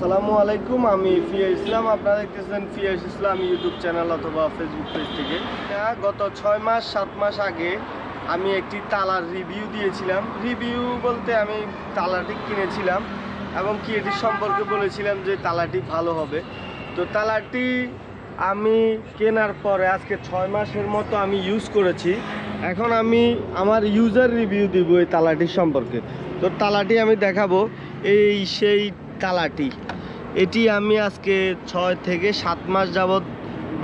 আসসালামু আলাইকুম, আমি ফিয়াজ ইসলাম। আপনারা দেখতেছেন ফিয়াজ ইসলাম ইউটিউব চ্যানেল অথবা ফেসবুক পেজ থেকে। গত 6-7 মাস আগে আমি একটি তালার রিভিউ দিয়েছিলাম। রিভিউ বলতে আমি তালাটি কিনেছিলাম এবং কি এটির সম্পর্কে বলেছিলাম যে তালাটি ভালো হবে। তো তালাটি আমি কেনার পরে আজকে 6 মাসের মতো আমি ইউজ করেছি। এখন আমি আমার ইউজার রিভিউ দিব এই তালাটির সম্পর্কে। তো তালাটি আমি দেখাবো, এই সেই তালাটি। এটি আমি আজকে 6 থেকে 7 মাস যাবৎ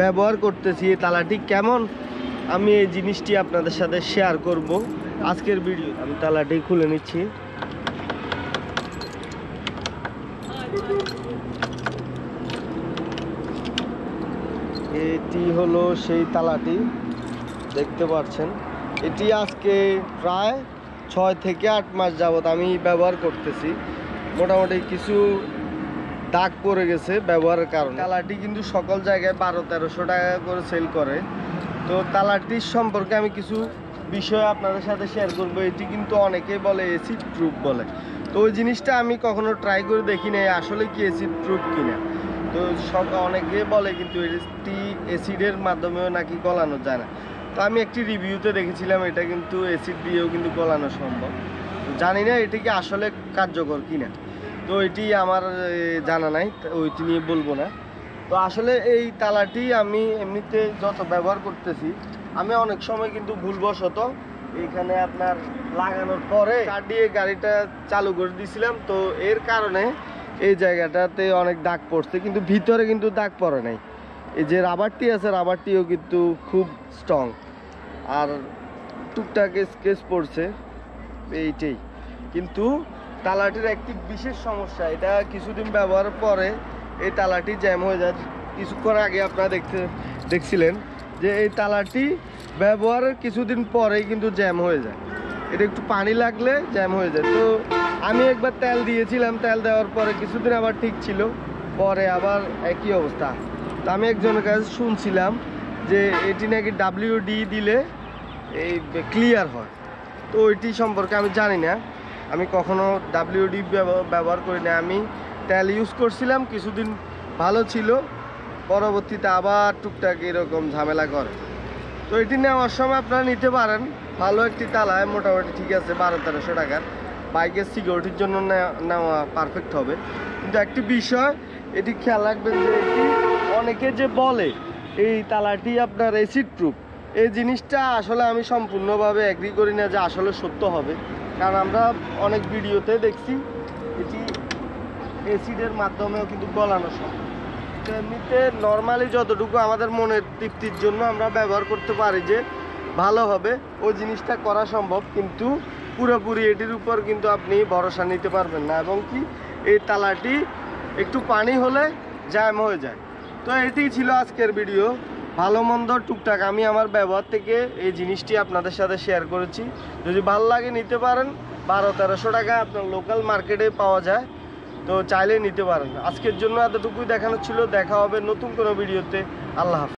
ব্যবহার করতেছি। এই তালাটি কেমন আমি এই জিনিসটি আপনাদের সাথে শেয়ার করব আজকের ভিডিও। আমি তালাটি খুলে নিচ্ছি। এটি হলো সেই তালাটি, দেখতে পাচ্ছেন। এটি আজকে প্রায় 6 থেকে 8 মাস যাবৎ আমি ব্যবহার করতেছি। মোটামুটি কিছু দাগ পড়ে গেছে ব্যবহারের কারণে। তালাটি কিন্তু সকল জায়গায় 1200-1300 টাকা করে সেল করে। তো তালাটির সম্পর্কে আমি কিছু বিষয় আপনাদের সাথে শেয়ার করবো। এটি কিন্তু অনেকেই বলে অ্যাসিড প্রুফ বলে, তো ওই জিনিসটা আমি কখনো ট্রাই করে দেখি নাই আসলে কি অ্যাসিড প্রুফ কিনা। তো অনেকে বলে কিন্তু এটি অ্যাসিডের মাধ্যমেও নাকি গলানো যায় না। তো আমি একটি রিভিউতে দেখেছিলাম এটা কিন্তু অ্যাসিড দিয়েও কিন্তু গলানো সম্ভব। জানি না এটি কি আসলে কার্যকর কিনা, তো এটি আমার জানা নাই, ওইটি নিয়ে বলবো না। তো আসলে এই তালাটি আমি এমনিতে যত ব্যবহার করতেছি, আমি অনেক সময় কিন্তু ভুলবশত এইখানে আপনার লাগানোর পরে দিয়ে গাড়িটা চালু করে দিয়েছিলাম। তো এর কারণে এই জায়গাটাতে অনেক দাগ পড়ছে, কিন্তু ভিতরে কিন্তু দাগ পড়ে নাই। এই যে রাবারটি আছে, রাবারটিও কিন্তু খুব স্ট্রং, আর টুকটাক স্কেচ পড়ছে এইটাই। কিন্তু তালাটির একটি বিশেষ সমস্যা, এটা কিছুদিন ব্যবহারের পরে এই তালাটি জ্যাম হয়ে যায়। কিছুক্ষণ আগে আপনারা দেখছিলেন যে এই তালাটি ব্যবহারের কিছুদিন পরেই কিন্তু জ্যাম হয়ে যায়। এটা একটু পানি লাগলে জ্যাম হয়ে যায়। তো আমি একবার তেল দিয়েছিলাম, তেল দেওয়ার পরে কিছুদিন আবার ঠিক ছিল, পরে আবার একই অবস্থা। তো আমি একজনের কাছে শুনছিলাম যে এটি নাকি WD দিলে এই ক্লিয়ার হয়। তো ওইটি সম্পর্কে আমি জানি না, আমি কখনো WD ব্যবহার করি না। আমি তেল ইউজ করছিলাম, কিছুদিন ভালো ছিল, পরবর্তীতে আবার টুকটাক এরকম ঝামেলা করে। তো এটি নেওয়ার সময় আপনারা নিতে পারেন। ভালো একটি তালায় মোটামুটি ঠিক আছে, 1200-1300 টাকার। বাইকের সিকিউরিটির জন্য নেওয়া পারফেক্ট হবে। কিন্তু একটি বিষয় এটি খেয়াল রাখবেন যে এটি অনেকে যে বলে এই তালাটি আপনার অ্যাসিড প্রুফ, এই জিনিসটা আসলে আমি সম্পূর্ণভাবে এগ্রি করি না যে আসলে সত্য হবে। কারণ আমরা অনেক ভিডিওতে দেখছি এটি অ্যাসিডের মাধ্যমেও কিন্তু গলানো সম্ভব। তো এমনিতে নর্মালি যতটুকু আমাদের মনের তৃপ্তির জন্য আমরা ব্যবহার করতে পারি যে ভালো হবে, ওই জিনিসটা করা সম্ভব। কিন্তু পুরোপুরি এটির উপর কিন্তু আপনি ভরসা নিতে পারবেন না, এবং কি এই তালাটি একটু পানি হলে জ্যাম হয়ে যায়। তো এটি ছিল আজকের ভিডিও। ভালো মন্দ টুকটাক আমি আমার ব্যবহার থেকে এই জিনিসটি আপনাদের সাথে শেয়ার করেছি। যদি ভালো লাগে নিতে পারেন, 1200-1300 টাকা আপনার লোকাল মার্কেটে পাওয়া যায়, তো চাইলে নিতে পারেন। আজকের জন্য এতটুকুই দেখানো ছিল। দেখা হবে নতুন কোনো ভিডিওতে। আল্লাহ হাফেজ।